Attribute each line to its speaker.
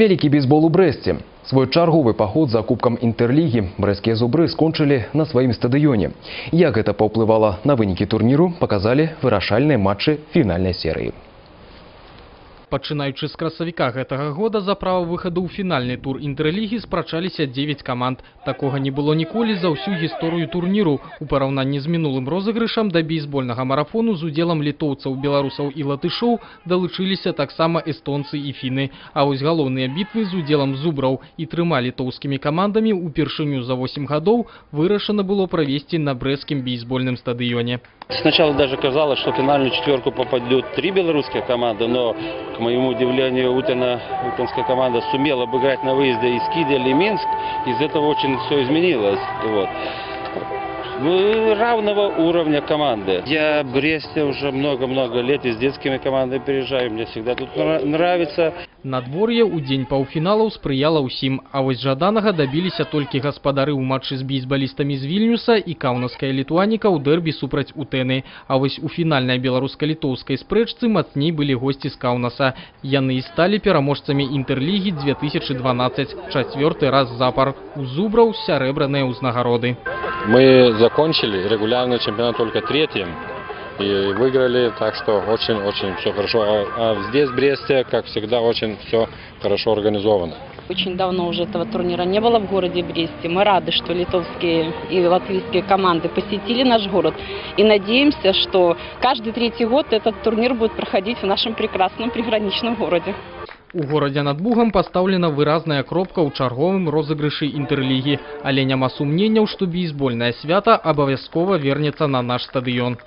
Speaker 1: Вялікі бейсбол у Брэсце. Свой чарговы паход за кубкам Інтерлігі брэсцкія зубры скончылі на сваім стадыёне. Як гэта паўплывала на вынікі турніру, паказалі вырашальныя матчы фінальнай серыі.
Speaker 2: Пачынаючы з красавіка гэтага года за права выхаду ў фінальны тур Інтерлігі спрачаліся 9 каманд. Такога не было ніколі за ўсю гісторыю турніру. У параўнанні з мінулым розыгрышам да бейсбольнага марафону з удзелам літоўцаў, беларусаў і латышоў далучыліся таксама эстонцы і фіны. А вось галоўныя бітвы з удзелам зубраў і 3 літоўскімі камандамі упершыню за 8 гадоў вырашана было правесці на брэсцкім бейсбольным стадыёне.
Speaker 3: Сначала даже казалось, что в финальную четверку попадет 3 белорусских команды, но, к моему удивлению, утенская команда сумела обыграть на выезде и Скидель, и Минск. Из этого очень все изменилось. Вот. Равного уровня команды. Я в Бресте уже много-много лет и с детскими командами переезжаю. Мне всегда тут нравится.
Speaker 2: Надвор'е ў дзень паўфіналаў спрыяла ўсім, а вось жаданага дабіліся толькі гаспадары ў матчы з бейсбалістамі з Вільнюса і каўнаўская літуаніка ў дэрбі супраць Утэны. А вось у фінальнай беларуска-літоўскай спрэчцы мацней былі госці з Каўнаса. Яны і сталі пераможцамі Інтерлігі 2012, 4-й раз запар. У зубраў сярэбраныя ўзнагароды.
Speaker 4: Мы закончили регулярный чемпионат только 3-м и выиграли, так что очень-очень все хорошо. А здесь, в Бресте, как всегда, очень все хорошо организовано.
Speaker 5: Очень давно уже этого турнира не было в городе Бресте. Мы рады, что литовские и латвийские команды посетили наш город. И надеемся, что каждый 3-й год этот турнир будет проходить в нашем прекрасном приграничном городе.
Speaker 2: У горадзе над Бугам пастаўлена выразная кропка ў чарговым розыгрышы Інтерлігі. Але няма сумненняў, што бейсбольнае свята абавязкова вернецца на наш стадыён.